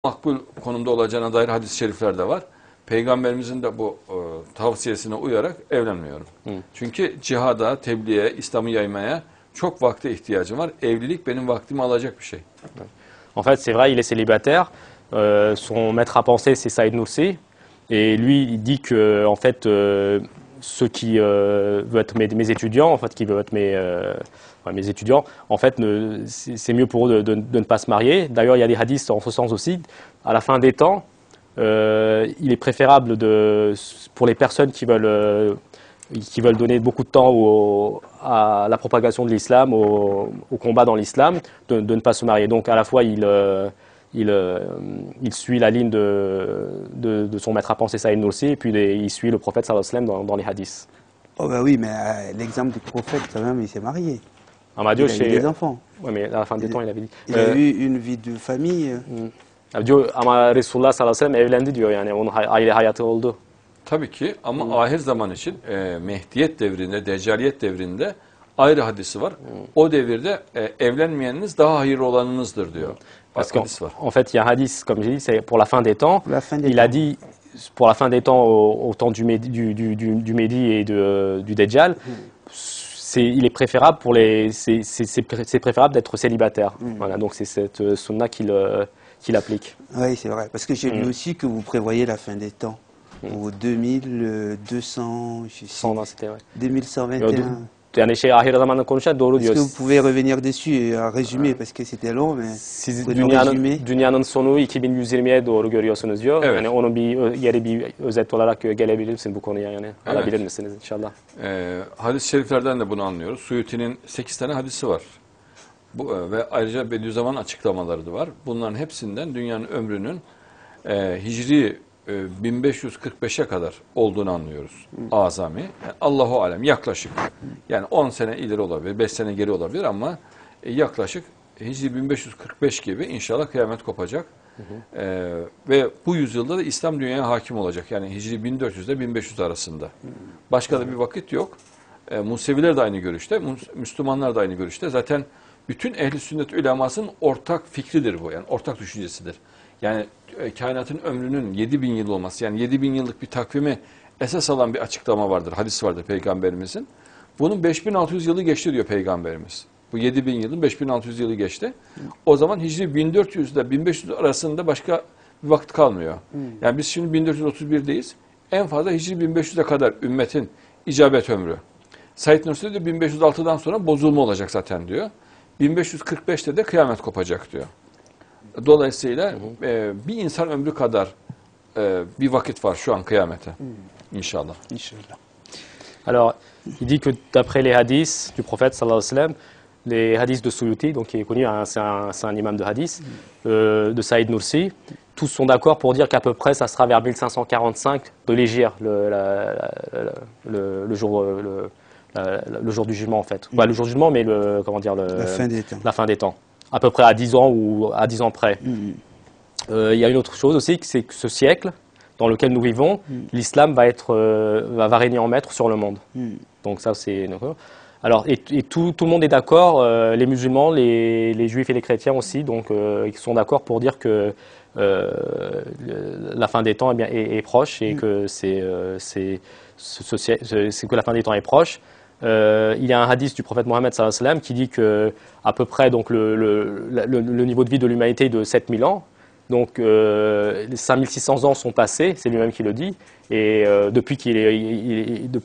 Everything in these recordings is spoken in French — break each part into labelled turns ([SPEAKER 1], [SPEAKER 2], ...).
[SPEAKER 1] makbul konumda olacağına dair hadis-i şerifler de var. Peygamberimizin de bu tavsiyesine uyarak evlenmiyorum. Çünkü cihada, tebliğe, İslam'ı yaymaya çok vakte ihtiyacım var. Evlilik benim vaktimi alacak bir şey.
[SPEAKER 2] En fait, c'est vrai, il est célibataire. Son maître à penser, c'est Saïd Nursi. Et lui, il dit que, en fait, ceux qui veulent être mes étudiants, en fait, qui veulent être mes étudiants, en fait, c'est mieux pour eux de ne pas se marier. D'ailleurs, il y a des hadiths en ce sens aussi. À la fin des temps, il est préférable pour les personnes qui veulent donner beaucoup de temps à la propagation de l'islam, au combat dans l'islam, de ne pas se marier. Donc, à la fois, il suit la ligne de son maître à penser Saïd Nursi, et puis il suit le prophète sallallahu alayhi wa sallam dans les hadiths.
[SPEAKER 3] Oh bah oui, mais l'exemple du prophète, quand même, il s'est marié.
[SPEAKER 2] Il a
[SPEAKER 3] eu des enfants.
[SPEAKER 2] Oui, mais à la fin des temps, il avait dit.
[SPEAKER 3] Il a eu une vie de famille.
[SPEAKER 2] Diyor ama Resulullah sallallahu aleyhi ve sellem evlendi diyor, yani onun aile hayatı oldu.
[SPEAKER 1] Tabii ki ama ahir zaman için Mehdiyet devrinde, Deccaliyet devrinde ayrı hadisi var. O devirde evlenmeyeniniz daha hayırlı olanınızdır diyor.
[SPEAKER 2] Parce qu'en fait, il y a un hadith, comme j'ai dit, c'est pour la fin des temps. Il a dit, pour la fin des temps, au temps du Mehdi et du Dajjal, il est préférable c'est préférable d'être célibataire. Voilà, donc c'est cette sunna qu'il applique.
[SPEAKER 3] Oui, c'est vrai. Parce que j'ai lu aussi que vous prévoyez la fin des temps. Au 2200, je sais, 2121.
[SPEAKER 2] Yani ahir zamanı konuşan doğru diyor.
[SPEAKER 3] Est-ce que vous pouvez revenir dessus et résumer parce que c'était long mais
[SPEAKER 2] siz dünyanın sonu 2120'ye doğru görüyorsunuz diyor.
[SPEAKER 1] Evet.
[SPEAKER 2] Yani onun bir özet olarak gelebilir misin bu konuya, yani alabilir misiniz inşallah?
[SPEAKER 1] Hadis-i şeriflerden de bunu anlıyoruz. Suyuti'nin 8 tane hadisi var. Ve ayrıca Bediüzzaman'ın açıklamaları da var. Bunların hepsinden dünyanın ömrünün Hicri 1545'e kadar olduğunu anlıyoruz. Azami. Yani Allahu alem yaklaşık. Yani 10 sene ileri olabilir, 5 sene geri olabilir ama yaklaşık Hicri 1545 gibi inşallah kıyamet kopacak. Ve bu yüzyılda da İslam dünyaya hakim olacak. Yani Hicri 1400 ile 1500 arasında. Başka da bir vakit yok. Museviler de aynı görüşte, Müslümanlar da aynı görüşte. Zaten bütün ehli sünnet ulemasının ortak fikridir bu. Yani ortak düşüncesidir. Yani kainatın ömrünün 7000 yıl olması, yani 7000 yıllık bir takvimi esas alan bir açıklama vardır, hadis vardır Peygamberimizin. Bunun 5600 yılı geçti diyor Peygamberimiz. Bu 7000 yılın 5600 yılı geçti. O zaman Hicri 1400 ile 1500 arasında başka bir vakit kalmıyor. Yani biz şimdi 1431'deyiz. En fazla Hicri 1500'e kadar ümmetin icabet ömrü. Said Nursi de 1506'dan sonra bozulma olacak zaten diyor. 1545'te de kıyamet kopacak diyor. Dolayısıyla bir insan ömrü kadar bir vakit var şu an kıyamete. İnşallah.
[SPEAKER 3] İnşallah.
[SPEAKER 2] Alors, il dit que d'après les hadiths du prophète sallallahu alayhi wa sallam, les hadiths de Suyuti, donc qui est connu, c'est un imam de hadith, de Saïd Nursi, tous sont d'accord pour dire qu'à peu près ça sera vers 1545 de l'Hégire, le jour du jugement en fait. Pas le jour du jugement, mais la fin des temps. À peu près à 10 ans ou à 10 ans près. Il y a une autre chose aussi, c'est que ce siècle dans lequel nous vivons, l'islam va régner en maître sur le monde. Donc ça c'est... Alors, et tout le monde est d'accord, les musulmans, les juifs et les chrétiens aussi, donc ils sont d'accord pour dire que la fin des temps est proche et que que la fin des temps est proche. Il y a un hadith du prophète Mohammed sallallahu alayhi wa sallam qui dit que à peu près donc le niveau de vie de l'humanité est de 7000 ans. Donc 5600 ans sont passés, c'est lui-même qui le dit, et depuis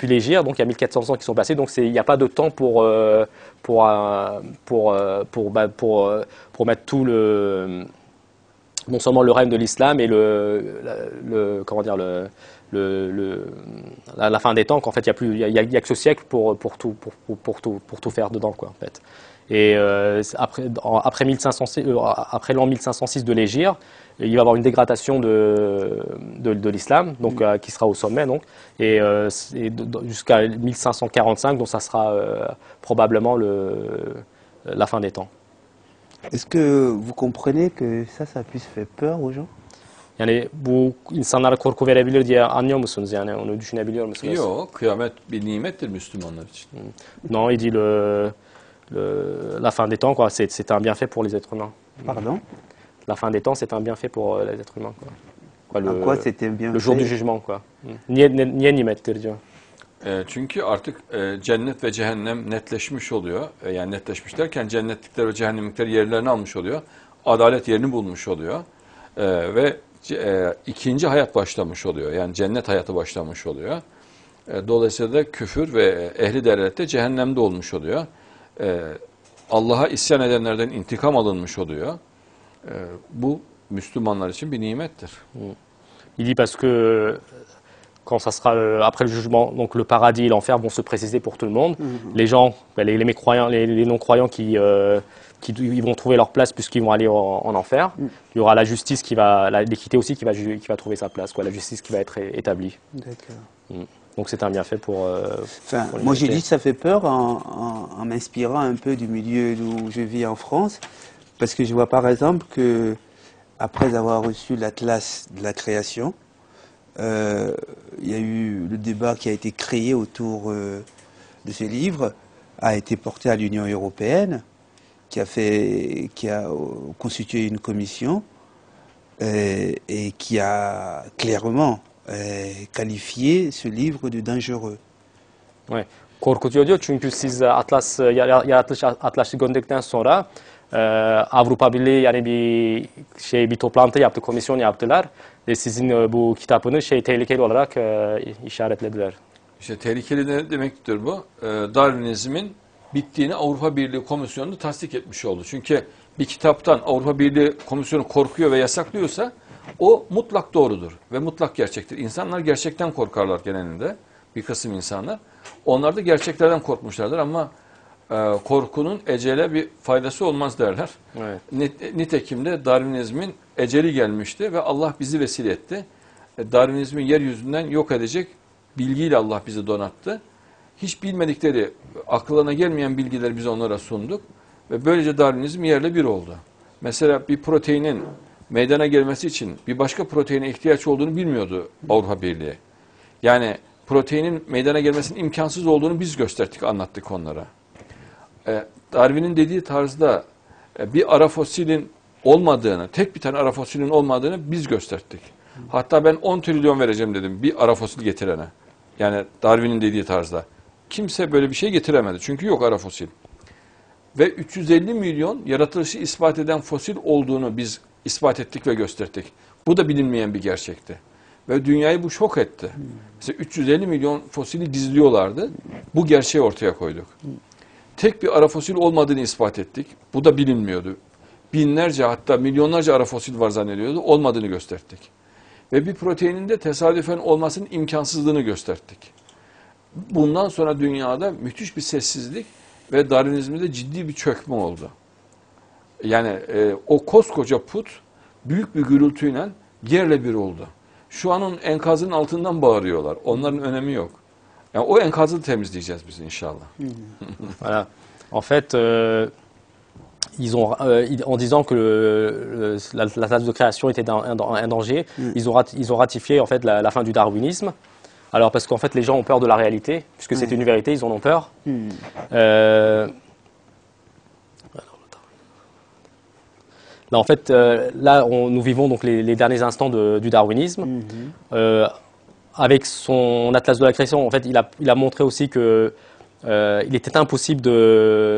[SPEAKER 2] l'Hégire, donc il y a 1400 ans qui sont passés, donc il n'y a pas de temps pour mettre tout non seulement le règne de l'islam et la fin des temps, qu'en fait il y a que ce siècle pour tout faire dedans quoi en fait. Et après l'an 1506 de l'Hégire, il va y avoir une dégradation de l'islam, donc qui sera au sommet donc, et jusqu'à 1545, donc ça sera probablement la fin des temps.
[SPEAKER 3] Est-ce que vous comprenez que ça puisse faire peur aux gens?
[SPEAKER 2] Yani bu insanlara korku verebilir diye anlıyor musunuz, yani onu düşünebiliyor musunuz?
[SPEAKER 1] Yok, kıyamet bir nimettir Müslümanlar için.
[SPEAKER 2] Non, il dit la fin des temps, quoi, c'est un bienfait pour les êtres humains.
[SPEAKER 3] Pardon?
[SPEAKER 2] la fin des temps, c'est un bienfait pour les êtres humains. Quoi.
[SPEAKER 3] Quoi c'était un bienfait?
[SPEAKER 2] Le jour du jugement. Quoi. Niye nimettir diyor.
[SPEAKER 1] Çünkü artık cennet ve cehennem netleşmiş oluyor. Yani netleşmiş derken cennetlikler ve cehennemlikler yerlerini almış oluyor. Adalet yerini bulmuş oluyor. Ve ikinci hayat başlamış oluyor. Yani cennet hayatı başlamış oluyor. Dolayısıyla da küfür ve ehli derelette cehennemde olmuş oluyor. Allah'a isyan edenlerden intikam alınmış oluyor. Bu Müslümanlar için bir nimettir.
[SPEAKER 2] Il dit parce que quand ça sera après le jugement, donc le paradis et l'enfer vont se préciser pour tout le monde. Les gens, les mécroyants, les non-croyants qui ils vont trouver leur place puisqu'ils vont aller en enfer. Il y aura la justice l'équité aussi qui va trouver sa place, quoi, la justice qui va être établie.
[SPEAKER 3] D'accord.
[SPEAKER 2] Donc c'est un bienfait pour.
[SPEAKER 3] Moi j'ai dit que ça fait peur en m'inspirant un peu du milieu où je vis en France, parce que je vois par exemple que après avoir reçu l'Atlas de la création, il y a eu le débat qui a été créé autour de ce livre, a été porté à l'Union européenne, qui a constitué une commission et qui a clairement qualifié ce livre de dangereux.
[SPEAKER 2] Ouais. Korkutuyor diyor çünkü siz yaratılış atlaşı gönderdikten sonra Avrupa Birliği yani bir toplantı yaptı, komisyon yaptılar ve sizin bu kitabını tehlikeli olarak işaretlediler.
[SPEAKER 1] İşte tehlikeli ne demektir bu? Darwinizmin bittiğini Avrupa Birliği Komisyonu tasdik etmiş oldu. Çünkü bir kitaptan Avrupa Birliği Komisyonu korkuyor ve yasaklıyorsa o mutlak doğrudur ve mutlak gerçektir. İnsanlar gerçekten korkarlar genelinde, bir kısım insanlar. Onlar da gerçeklerden korkmuşlardır ama korkunun ecele bir faydası olmaz derler.
[SPEAKER 2] Evet.
[SPEAKER 1] Nitekim de Darwinizmin eceli gelmişti ve Allah bizi vesile etti. Darwinizmi yeryüzünden yok edecek bilgiyle Allah bizi donattı. Hiç bilmedikleri, aklına gelmeyen bilgileri biz onlara sunduk ve böylece Darwinizm yerle bir oldu. Mesela bir proteinin meydana gelmesi için bir başka proteine ihtiyaç olduğunu bilmiyordu Avrupa Birliği. Yani proteinin meydana gelmesinin imkansız olduğunu biz gösterdik, anlattık onlara. Darwin'in dediği tarzda bir ara fosilin olmadığını, tek bir tane ara fosilin olmadığını biz gösterdik. Hatta ben 10 trilyon vereceğim dedim bir ara fosil getirene. Yani Darwin'in dediği tarzda. Kimse böyle bir şey getiremedi. Çünkü yok ara fosil. Ve 350 milyon yaratılışı ispat eden fosil olduğunu biz ispat ettik ve gösterdik. Bu da bilinmeyen bir gerçekti. Ve dünyayı bu şok etti. Mesela 350 milyon fosili gizliyorlardı. Bu gerçeği ortaya koyduk. Tek bir ara fosil olmadığını ispat ettik. Bu da bilinmiyordu. Binlerce hatta milyonlarca ara fosil var zannediyordu. Olmadığını gösterdik. Ve bir proteinin de tesadüfen olmasının imkansızlığını gösterdik. Bundan sonra dünyada müthiş bir sessizlik ve Darwinizmde ciddi bir çökme oldu. Yani o koskoca put büyük bir gürültüyle yerle bir oldu. Şu anın enkazının altından bağırıyorlar. Onların önemi yok. Yani o enkazı temizleyeceğiz biz inşallah.
[SPEAKER 2] Voilà. En fait, en disant que la tâche de création était un danger, ils ont ratifié en fait la fin du darwinisme. Alors parce qu'en fait les gens ont peur de la réalité, puisque c'est une vérité, ils en ont peur. Là, en fait, nous vivons donc les derniers instants du darwinisme. Avec son Atlas de la création, en fait, il a montré aussi que il était impossible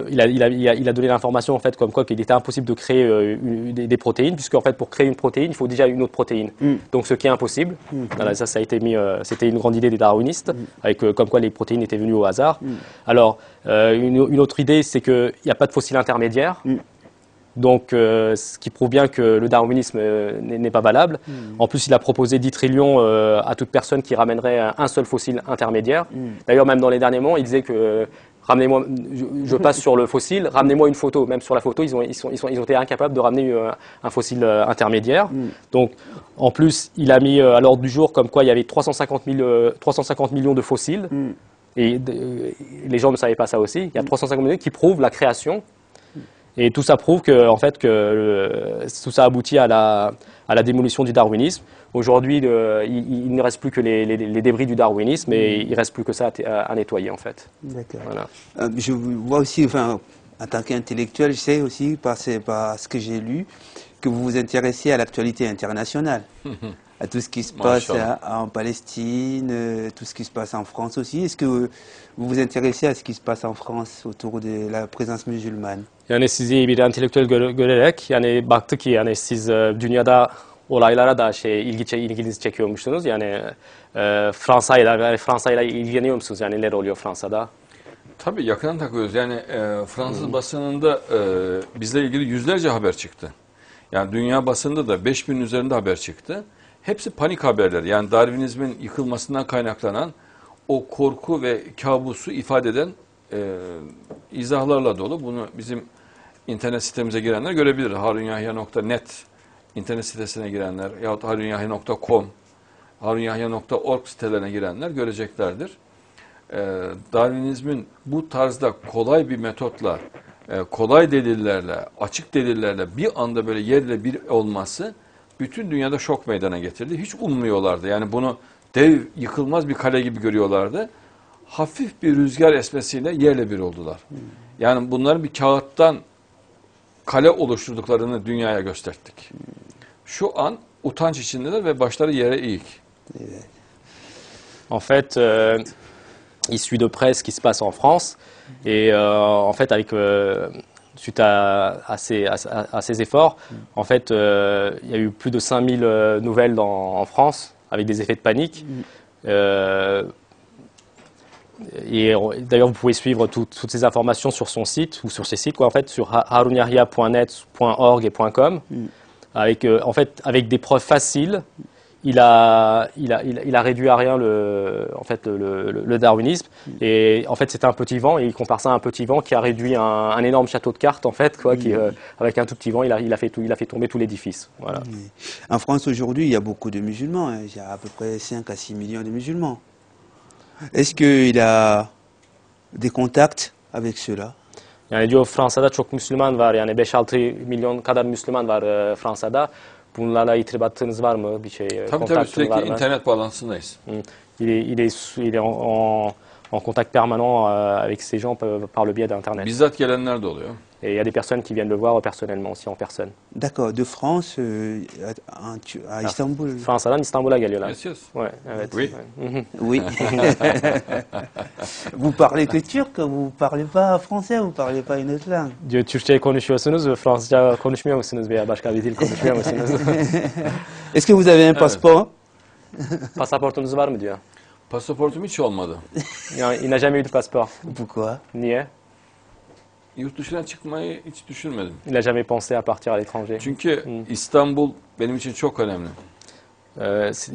[SPEAKER 2] il a donné l'information en fait comme quoi qu'il était impossible de créer des protéines, puisque en fait pour créer une protéine, il faut déjà une autre protéine. Donc ce qui est impossible. Voilà, ça a été mis. C'était une grande idée des darwinistes, avec comme quoi les protéines étaient venues au hasard. Alors une autre idée, c'est qu'il n'y a pas de fossile intermédiaire. Donc, ce qui prouve bien que le darwinisme n'est pas valable. En plus, il a proposé 10 trillions à toute personne qui ramènerait un seul fossile intermédiaire. D'ailleurs, même dans les derniers moments, il disait que ramenez-moi, je passe sur le fossile, ramenez-moi une photo. Même sur la photo, ils ont été incapables de ramener un fossile intermédiaire. Donc, en plus, il a mis à l'ordre du jour comme quoi il y avait 350 millions de fossiles. Et les gens ne savaient pas ça aussi. Il y a 350 millions qui prouvent la création. Et tout ça prouve que, en fait, tout ça aboutit à la démolition du darwinisme. Aujourd'hui, il ne reste plus que les débris du darwinisme et il ne reste plus que ça à nettoyer, en fait.
[SPEAKER 3] D'accord.
[SPEAKER 2] Voilà.
[SPEAKER 3] Je vois aussi, enfin, en tant qu'intellectuel, je sais aussi, par ce que j'ai lu, que vous vous intéressez à l'actualité internationale, à tout ce qui se passe en Palestine, tout ce qui se passe en France aussi. Est-ce que vous vous intéressez à ce qui se passe en France autour de la présence musulmane?
[SPEAKER 2] Yani sizi bir entelektüel görerek yani baktı ki yani siz dünyada olaylara da ilginizi çekiyormuşsunuz. Yani Fransa'yla ilgileniyor musunuz? Yani neler oluyor Fransa'da?
[SPEAKER 1] Tabii yakından takıyoruz. Yani Fransız basınında bizle ilgili yüzlerce haber çıktı. Yani dünya basında da 5000'in üzerinde haber çıktı. Hepsi panik haberler. Yani Darwinizmin yıkılmasından kaynaklanan o korku ve kabusu ifade eden izahlarla dolu. Bunu bizim internet sitemize girenler görebilir. harunyahya.net internet sitesine girenler yahut harunyahya.com, harunyahya.org sitelerine girenler göreceklerdir. Darwinizmin bu tarzda kolay bir metotla, kolay delillerle, açık delillerle bir anda böyle yerle bir olması bütün dünyada şok meydana getirdi. Hiç ummuyorlardı. Yani bunu dev, yıkılmaz bir kale gibi görüyorlardı. Hafif bir rüzgar esmesiyle yerle bir oldular. Yani bunların bir kağıttan kale oluşturduklarını dünyaya gösterdik. Şu an utanç içindeler ve başları yere eğik.
[SPEAKER 3] Evet.
[SPEAKER 2] En fait, il suit de près ce qui se passe en France et en fait suite à ces efforts, en fait, il y a eu plus de 5000 nouvelles en France avec des effets de panique. Et d'ailleurs, vous pouvez suivre toutes ces informations sur son site ou sur ses sites, quoi, en fait, sur harunyahya.net, .org et .com, avec des preuves faciles. Il a réduit à rien le darwinisme. Et en fait, c'était un petit vent, et il compare ça à un petit vent qui a réduit un énorme château de cartes, en fait, quoi, avec un tout petit vent, il a fait tomber tout l'édifice. Voilà.
[SPEAKER 3] En France, aujourd'hui, il y a beaucoup de musulmans. Hein. Il y a à peu près 5 à 6 millions de musulmans. Est-ce qu'il a des contacts avec ceux-là?
[SPEAKER 2] Yani diyor Fransa'da çok Müslüman var, yani 5-6 milyon kadar Müslüman var Fransa'da. Bunlarla irtibatınız var mı? Bir şey
[SPEAKER 1] Tabii sürekli internet bağlantısındayız.
[SPEAKER 2] Il est en contact permanent avec ces gens par le biais d'Internet.
[SPEAKER 1] Bizzat gelenler de oluyor.
[SPEAKER 2] Et il y a des personnes qui viennent le voir personnellement aussi en personne.
[SPEAKER 3] D'accord, de France à Istanbul.
[SPEAKER 2] Fransa'dan İstanbul'a geliyorlar.
[SPEAKER 1] Yes.
[SPEAKER 2] Ouais, evet.
[SPEAKER 1] Oui.
[SPEAKER 3] Oui. Vous parlez que turc, vous parlez pas français, vous parlez pas une autre langue.
[SPEAKER 2] Diyor Türkçe konuşuyorsunuz ve Fransızca konuşmuyor musunuz veya başka bir dil konuşmuyor musunuz?
[SPEAKER 3] Est-ce que vous avez un passeport?
[SPEAKER 2] Pasaportunuz var mı diyor.
[SPEAKER 1] Pasaportum hiç olmadı.
[SPEAKER 2] Yani, il n'a jamais eu de passeport.
[SPEAKER 3] Pourquoi?
[SPEAKER 2] Niye?
[SPEAKER 1] Yurt dışına çıkmayı hiç düşünmedim.
[SPEAKER 2] Il n'a jamais pensé à partir à l'étranger.
[SPEAKER 1] Çünkü İstanbul benim için çok önemli.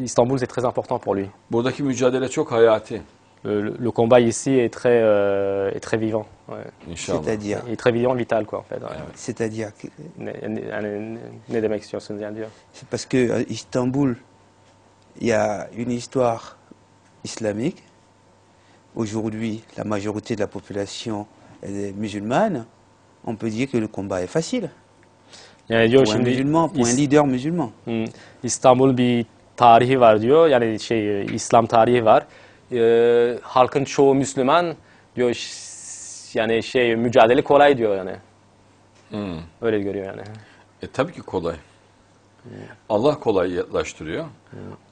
[SPEAKER 2] Istanbul, c'est très important pour lui.
[SPEAKER 1] Buradaki mücadele çok hayati.
[SPEAKER 2] Le combat ici est très vivant. Ouais.
[SPEAKER 1] İnşallah.
[SPEAKER 3] C'est-à-dire?
[SPEAKER 2] Il est très vivant, vital, quoi, en fait. Ouais.
[SPEAKER 3] C'est-à-dire que
[SPEAKER 2] Ne demek istiyorsunuz yani diyor.
[SPEAKER 3] c'est parce que à Istanbul, il y a une histoire islamique. Aujourd'hui, la majorité de la population est musulmane. On peut dire que le combat est facile.
[SPEAKER 2] Yani diyor
[SPEAKER 3] Pour un
[SPEAKER 2] şimdi
[SPEAKER 3] musulman, pour un leader musulman.
[SPEAKER 2] İstanbul bir tarihi var diyor. Yani İslam tarihi var. Halkın çoğu Müslüman diyor. Yani mücadele kolay diyor yani. Öyle görüyor yani.
[SPEAKER 1] Tabii ki kolay. Allah kolaylaştırıyor.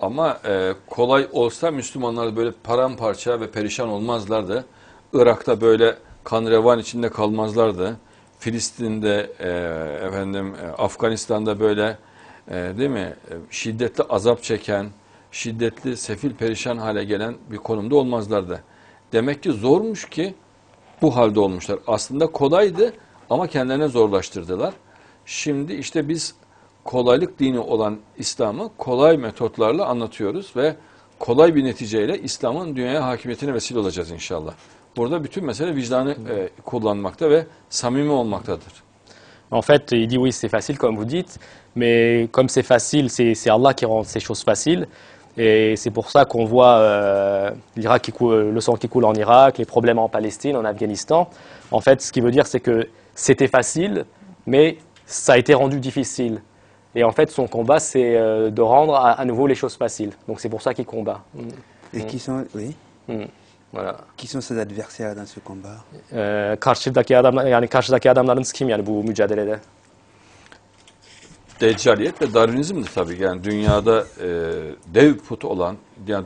[SPEAKER 1] Ama kolay olsa Müslümanlar böyle paramparça ve perişan olmazlardı. Irak'ta böyle kan revan içinde kalmazlardı. Filistin'de, Afganistan'da böyle değil mi? Şiddetli azap çeken, şiddetli sefil perişan hale gelen bir konumda olmazlardı. Demek ki zormuş ki bu halde olmuşlar. Aslında kolaydı ama kendilerine zorlaştırdılar. Şimdi işte biz kolaylık dini olan İslam'ı kolay metotlarla anlatıyoruz ve kolay bir neticeyle İslam'ın dünyaya hakimiyetine vesile olacağız inşallah. Burada bütün mesele vicdanı kullanmakta ve samimi olmaktadır.
[SPEAKER 2] En fait, il dit oui, c'est facile comme vous dites, mais comme c'est facile, c'est Allah qui rend ces choses faciles. Et c'est pour ça qu'on voit le sang qui coule en Irak, les problèmes en Palestine, en Afghanistan. En fait, ce qui veut dire, c'est que c'était facile, mais ça a été rendu difficile. Et en fait, son combat, c'est de rendre à nouveau les choses faciles. Donc c'est pour ça qu'il combat.
[SPEAKER 3] Et qui sont, oui,
[SPEAKER 2] Voilà.
[SPEAKER 3] qui sont ses adversaires dans ce combat?
[SPEAKER 2] Karşıdaki adamlar, yani karşıdaki adamlarınız kim yani bu mücadelede?
[SPEAKER 1] Deccaliyet ve Darwinizm de tabii yani dünyada dev put olan, yani